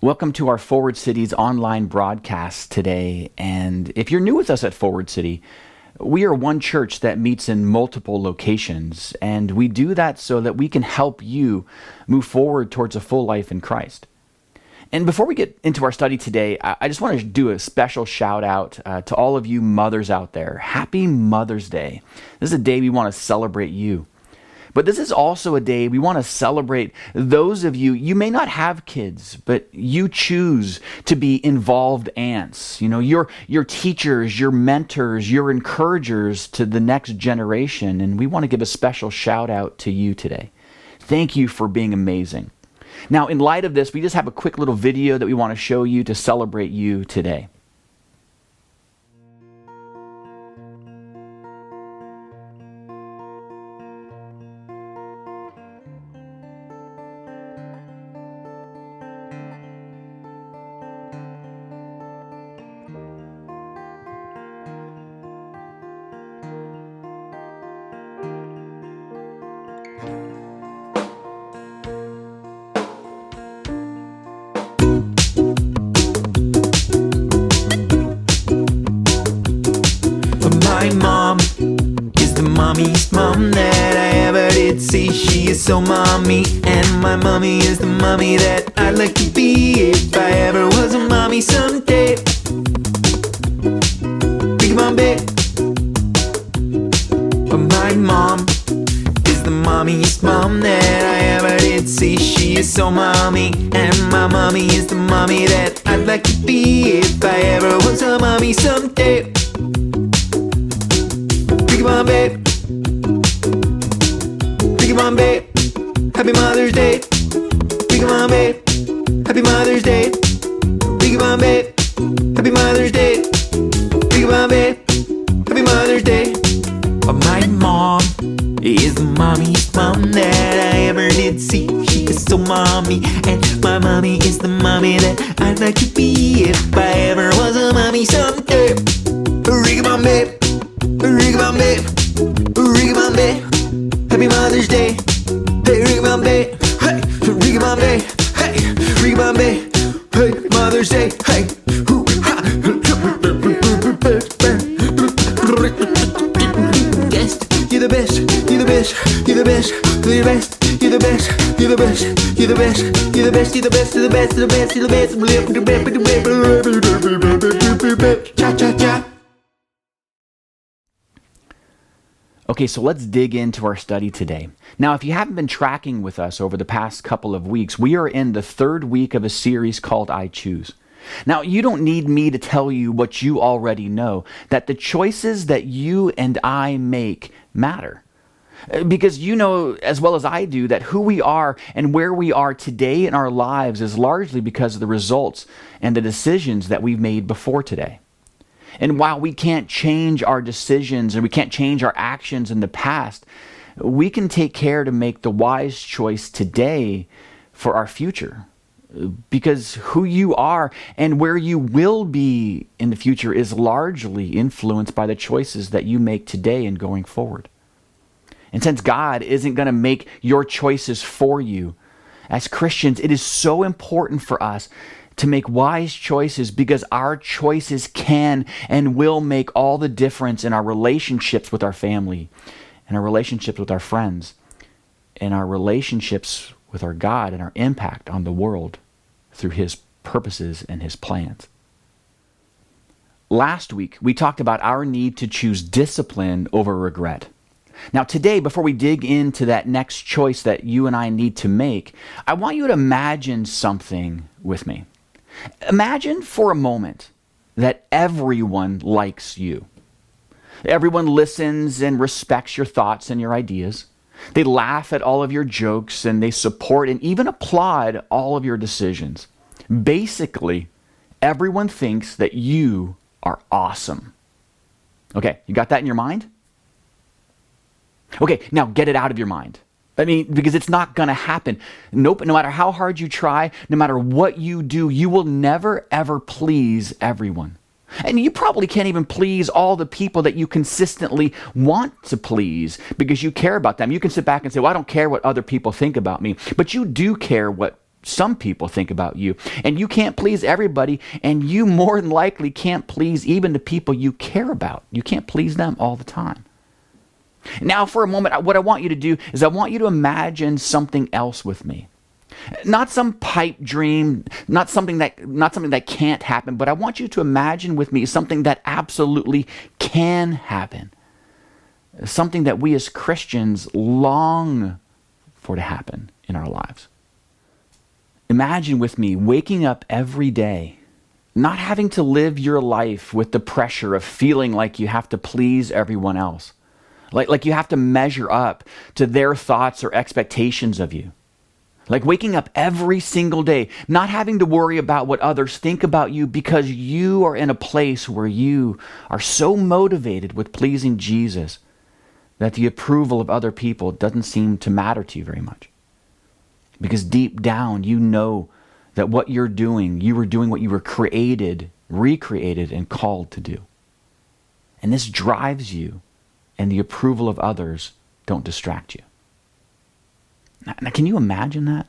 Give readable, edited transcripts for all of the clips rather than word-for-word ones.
Welcome to our Forward City's online broadcast today. And if you're new with us at Forward City, we are one church that meets in multiple locations. And we do that so that we can help you move forward towards a full life in Christ. And before we get into our study today, I just want to do a special shout out to all of you mothers out there. Happy Mother's Day. This is a day we want to celebrate you. But this is also a day we want to celebrate those of you, you may not have kids, but you choose to be involved aunts. You know, your teachers, your mentors, your encouragers to the next generation. And we want to give a special shout out to you today. Thank you for being amazing. Now, in light of this, we just have a quick little video that we want to show you to celebrate you today. My mom is the mommiest mom that I ever did see. She is so mommy, and my mommy is the mommy that I'd like to be if I ever was a mommy someday. Big mom, babe. But my mom is the mommiest mom that I ever did see. She is so mommy, and my mommy is the mommy that I'd like to be if I ever was a mommy someday. Come on, babe. Come on, babe. Happy Mother's Day. Come on, babe. Happy Mother's Day. Come on, babe. Happy Mother's Day. Come on, babe. Happy Mother's Day. But my mom is the mommiest mom that I ever did see. She is so mommy, and my mommy is the mommy that I'd like to be if I ever was a mommy someday. Come on, babe. Come on, babe. Come on, babe. Happy Mother's Day. Hey, come on, babe. Hey, come on, babe. Hey, come on, babe. Hey, Mother's Day. Hey, hoo, ha. You're the best. You're the best. You're the best. You're the best. You're the best. You're the best. You're the best. You're the best. You're the best. You're the best. You're the best. You're the best. Cha cha cha. Okay, so let's dig into our study today. Now, if you haven't been tracking with us over the past couple of weeks, we are in the third week of a series called I Choose. Now, you don't need me to tell you what you already know, that the choices that you and I make matter. Because you know as well as I do that who we are and where we are today in our lives is largely because of the results and the decisions that we've made before today. And while we can't change our decisions and we can't change our actions in the past, we can take care to make the wise choice today for our future. Because who you are and where you will be in the future is largely influenced by the choices that you make today and going forward. And since God isn't going to make your choices for you, as Christians, it is so important for us to make wise choices because our choices can and will make all the difference in our relationships with our family, and our relationships with our friends, and our relationships with our God and our impact on the world through His purposes and His plans. Last week, we talked about our need to choose discipline over regret. Now today, before we dig into that next choice that you and I need to make, I want you to imagine something with me. Imagine for a moment that everyone likes you. Everyone listens and respects your thoughts and your ideas. They laugh at all of your jokes and they support and even applaud all of your decisions. Basically, everyone thinks that you are awesome. Okay, you got that in your mind? Okay, now get it out of your mind. I mean, because it's not going to happen. Nope, no matter how hard you try, no matter what you do, you will never, ever please everyone. And you probably can't even please all the people that you consistently want to please because you care about them. You can sit back and say, well, I don't care what other people think about me. But you do care what some people think about you. And you can't please everybody, and you more than likely can't please even the people you care about. You can't please them all the time. Now, for a moment, what I want you to do is I want you to imagine something else with me. Not some pipe dream, not something that can't happen, but I want you to imagine with me something that absolutely can happen. Something that we as Christians long for to happen in our lives. Imagine with me waking up every day, not having to live your life with the pressure of feeling like you have to please everyone else. Like you have to measure up to their thoughts or expectations of you. Like waking up every single day, not having to worry about what others think about you because you are in a place where you are so motivated with pleasing Jesus that the approval of other people doesn't seem to matter to you very much. Because deep down, you know that what you're doing, you were doing what you were created, recreated, and called to do. And this drives you, and the approval of others don't distract you. Now, can you imagine that?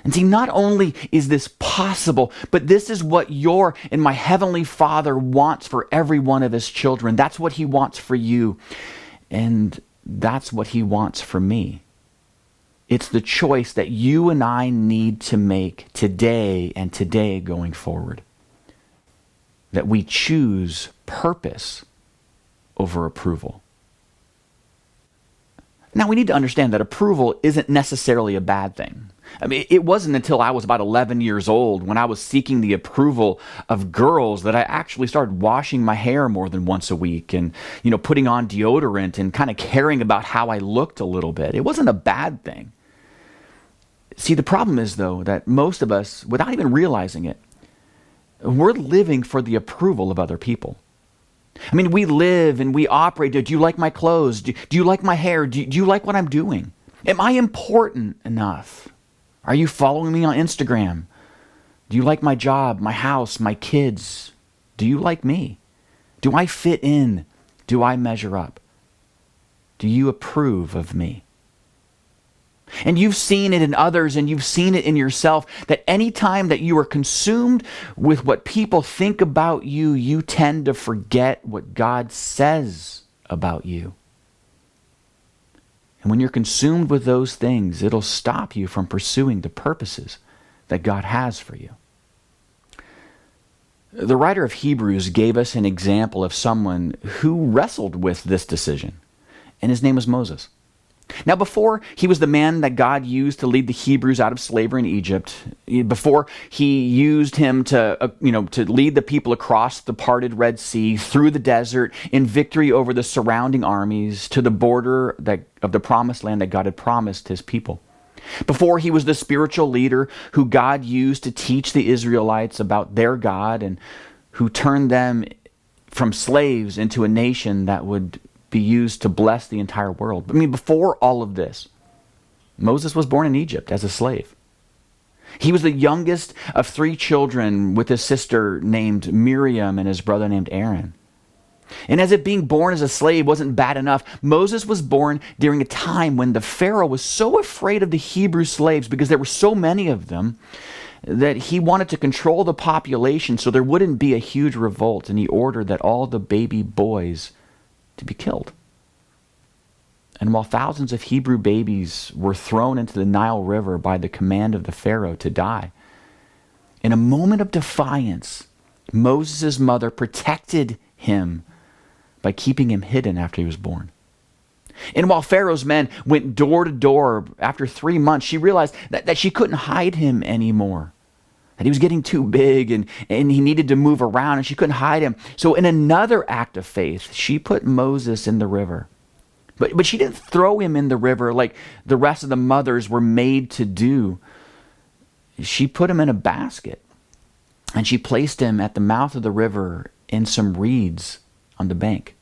And see, not only is this possible, but this is what your and my Heavenly Father wants for every one of His children. That's what He wants for you. And that's what He wants for me. It's the choice that you and I need to make today and today going forward. That we choose purpose over approval. Now, we need to understand that approval isn't necessarily a bad thing. I mean, it wasn't until I was about 11 years old when I was seeking the approval of girls that I actually started washing my hair more than once a week and, putting on deodorant and kind of caring about how I looked a little bit. It wasn't a bad thing. See, the problem is, though, that most of us, without even realizing it, we're living for the approval of other people. I mean, we live and we operate. Do you like my clothes? Do you like my hair? Do you like what I'm doing? Am I important enough? Are you following me on Instagram? Do you like my job, my house, my kids? Do you like me? Do I fit in? Do I measure up? Do you approve of me? And you've seen it in others and you've seen it in yourself that any time that you are consumed with what people think about you, you tend to forget what God says about you. And when you're consumed with those things, it'll stop you from pursuing the purposes that God has for you. The writer of Hebrews gave us an example of someone who wrestled with this decision, and his name was Moses. Now, before he was the man that God used to lead the Hebrews out of slavery in Egypt, before He used him to lead the people across the parted Red Sea, through the desert, in victory over the surrounding armies, to the border of the promised land that God had promised His people. Before he was the spiritual leader who God used to teach the Israelites about their God and who turned them from slaves into a nation that would be used to bless the entire world. I mean, before all of this, Moses was born in Egypt as a slave. He was the youngest of 3 children with his sister named Miriam and his brother named Aaron. And as if being born as a slave wasn't bad enough, Moses was born during a time when the Pharaoh was so afraid of the Hebrew slaves because there were so many of them that he wanted to control the population so there wouldn't be a huge revolt, and he ordered that all the baby boys to be killed. And while thousands of Hebrew babies were thrown into the Nile River by the command of the Pharaoh to die, in a moment of defiance, Moses' mother protected him by keeping him hidden after he was born. And while Pharaoh's men went door to door, after 3 months, she realized that she couldn't hide him anymore. That he was getting too big and he needed to move around and she couldn't hide him. So in another act of faith, she put Moses in the river. But she didn't throw him in the river like the rest of the mothers were made to do. She put him in a basket and she placed him at the mouth of the river in some reeds on the bank.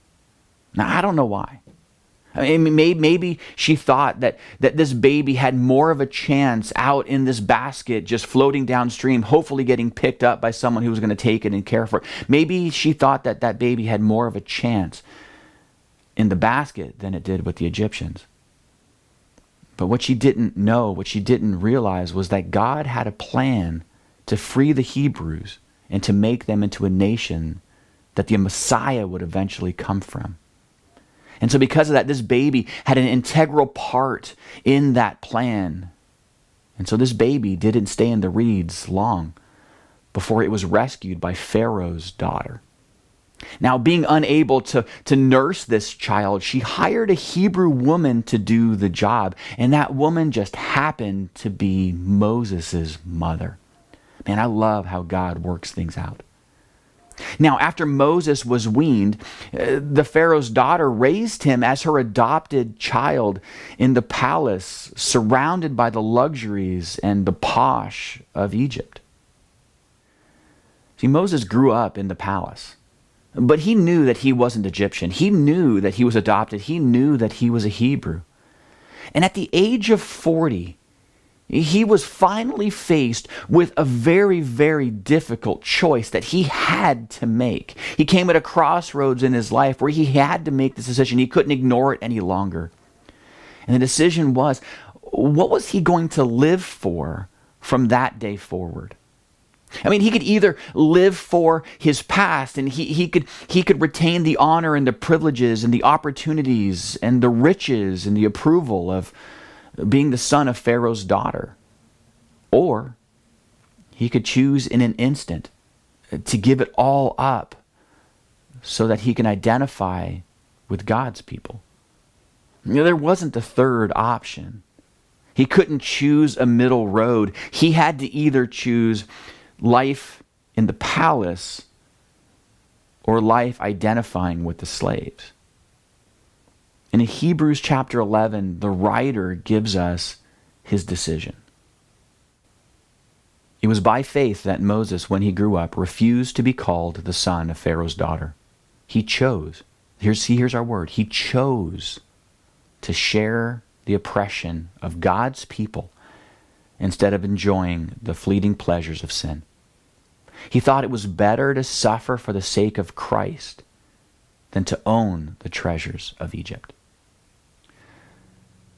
Now, I don't know why. I mean, maybe she thought that this baby had more of a chance out in this basket just floating downstream, hopefully getting picked up by someone who was going to take it and care for it. Maybe she thought that baby had more of a chance in the basket than it did with the Egyptians. But what she didn't know, what she didn't realize, was that God had a plan to free the Hebrews and to make them into a nation that the Messiah would eventually come from. And so because of that, this baby had an integral part in that plan. And so this baby didn't stay in the reeds long before it was rescued by Pharaoh's daughter. Now, being unable to nurse this child, she hired a Hebrew woman to do the job. And that woman just happened to be Moses' mother. Man, I love how God works things out. Now, after Moses was weaned, the Pharaoh's daughter raised him as her adopted child in the palace, surrounded by the luxuries and the posh of Egypt. See, Moses grew up in the palace, but he knew that he wasn't Egyptian. He knew that he was adopted. He knew that he was a Hebrew. And at the age of 40, he was finally faced with a very, very difficult choice that he had to make. He came at a crossroads in his life where he had to make this decision. He couldn't ignore it any longer. And the decision was, what was he going to live for from that day forward? I mean, he could either live for his past, and he could retain the honor and the privileges and the opportunities and the riches and the approval of being the son of Pharaoh's daughter. Or he could choose in an instant to give it all up so that he can identify with God's people. You know, there wasn't a third option. He couldn't choose a middle road. He had to either choose life in the palace or life identifying with the slaves. And in Hebrews chapter 11, the writer gives us his decision. It was by faith that Moses, when he grew up, refused to be called the son of Pharaoh's daughter. He chose, here's our word, he chose to share the oppression of God's people instead of enjoying the fleeting pleasures of sin. He thought it was better to suffer for the sake of Christ than to own the treasures of Egypt.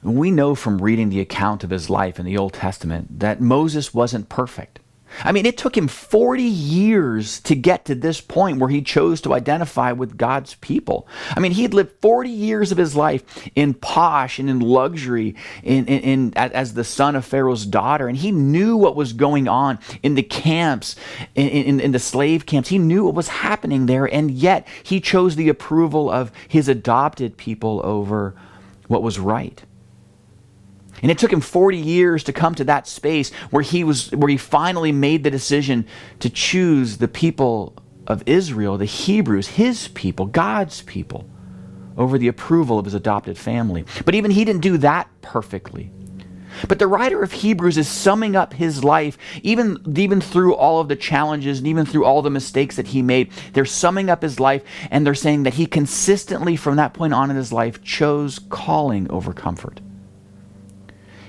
We know from reading the account of his life in the Old Testament that Moses wasn't perfect. I mean, it took him 40 years to get to this point where he chose to identify with God's people. I mean, he had lived 40 years of his life in posh and in luxury as the son of Pharaoh's daughter. And he knew what was going on in the camps, in the slave camps. He knew what was happening there. And yet he chose the approval of his adopted people over what was right. And it took him 40 years to come to that space where he finally made the decision to choose the people of Israel, the Hebrews, his people, God's people, over the approval of his adopted family. But even he didn't do that perfectly. But the writer of Hebrews is summing up his life, even through all of the challenges and even through all the mistakes that he made. They're summing up his life, and they're saying that he consistently, from that point on in his life, chose calling over comfort.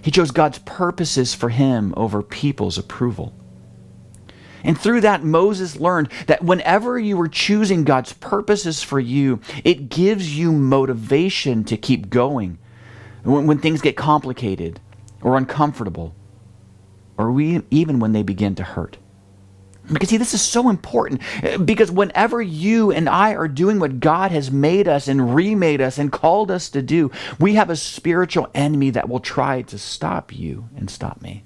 He chose God's purposes for him over people's approval. And through that, Moses learned that whenever you are choosing God's purposes for you, it gives you motivation to keep going when things get complicated or uncomfortable, or even when they begin to hurt. Because see, this is so important, because whenever you and I are doing what God has made us and remade us and called us to do, we have a spiritual enemy that will try to stop you and stop me.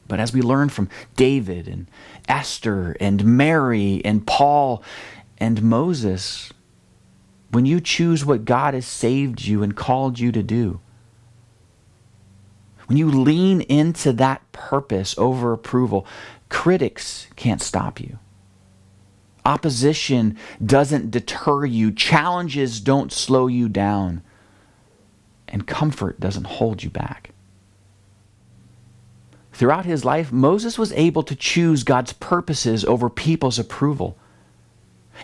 But as we learn from David and Esther and Mary and Paul and Moses, when you choose what God has saved you and called you to do, when you lean into that purpose over approval, critics can't stop you. Opposition doesn't deter you. Challenges don't slow you down. And comfort doesn't hold you back. Throughout his life, Moses was able to choose God's purposes over people's approval.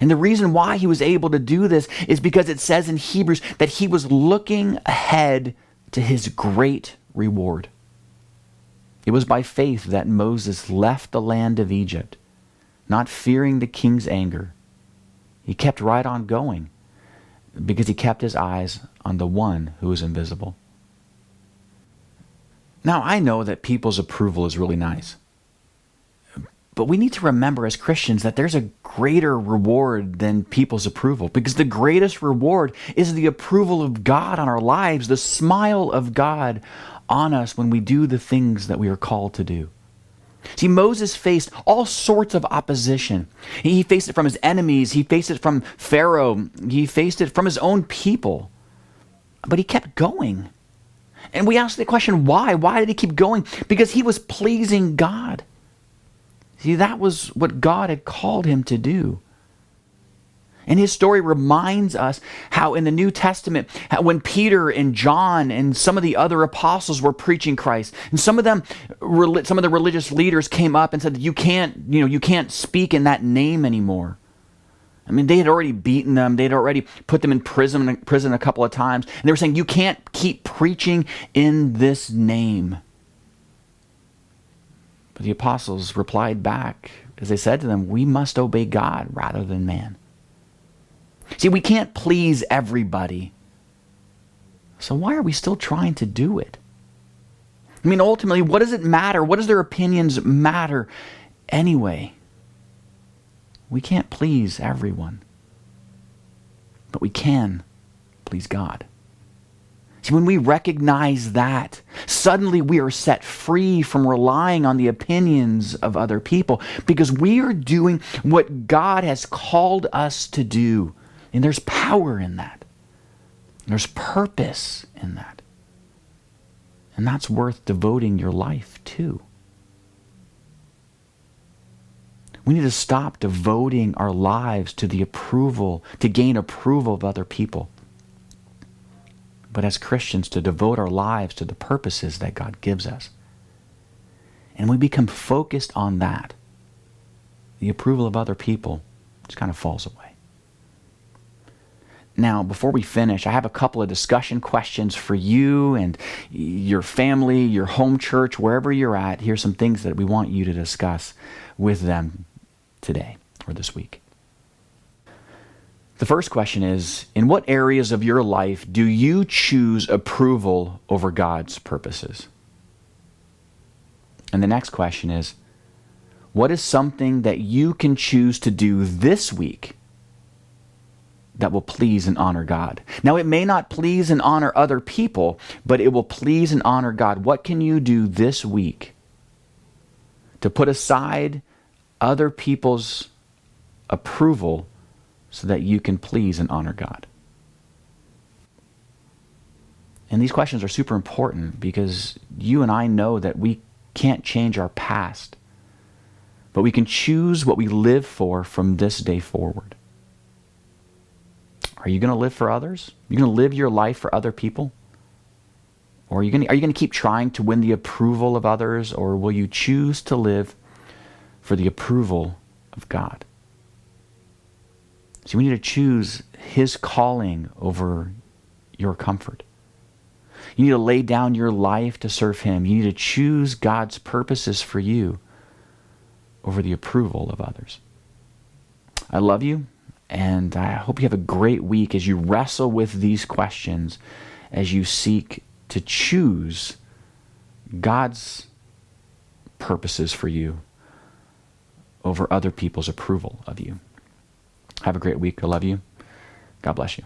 And the reason why he was able to do this is because it says in Hebrews that he was looking ahead to his great reward. It was by faith that Moses left the land of Egypt, not fearing the king's anger. He kept right on going because he kept his eyes on the one who is invisible. Now, I know that people's approval is really nice. But we need to remember as Christians that there's a greater reward than people's approval, because the greatest reward is the approval of God on our lives, the smile of God on us when we do the things that we are called to do. See, Moses faced all sorts of opposition. He faced it from his enemies. He faced it from Pharaoh. He faced it from his own people. But he kept going. And we ask the question, why? Why did he keep going? Because he was pleasing God. See, that was what God had called him to do. And his story reminds us how in the New Testament, how when Peter and John and some of the other apostles were preaching Christ, and some of the religious leaders came up and said, you can't speak in that name anymore. I mean, they had already beaten them. They had already put them in prison a couple of times. And they were saying, you can't keep preaching in this name. But the apostles replied back as they said to them, we must obey God rather than man. See, we can't please everybody. So why are we still trying to do it? I mean, ultimately, what does it matter? What does their opinions matter anyway? We can't please everyone. But we can please God. See, when we recognize that, suddenly we are set free from relying on the opinions of other people, because we are doing what God has called us to do. And there's power in that. There's purpose in that. And that's worth devoting your life to. We need to stop devoting our lives to gain approval of other people. But as Christians, to devote our lives to the purposes that God gives us. And we become focused on that. The approval of other people just kind of falls away. Now, before we finish, I have a couple of discussion questions for you and your family, your home church, wherever you're at. Here's some things that we want you to discuss with them today or this week. The first question is, in what areas of your life do you choose approval over God's purposes? And the next question is, what is something that you can choose to do this week that will please and honor God? Now, it may not please and honor other people, but it will please and honor God. What can you do this week to put aside other people's approval so that you can please and honor God? And these questions are super important because you and I know that we can't change our past, but we can choose what we live for from this day forward. Are you going to live for others? Are you going to live your life for other people? Or are you going to keep trying to win the approval of others, or will you choose to live for the approval of God? See, we need to choose His calling over your comfort. You need to lay down your life to serve Him. You need to choose God's purposes for you over the approval of others. I love you, and I hope you have a great week as you wrestle with these questions, as you seek to choose God's purposes for you over other people's approval of you. Have a great week. I love you. God bless you.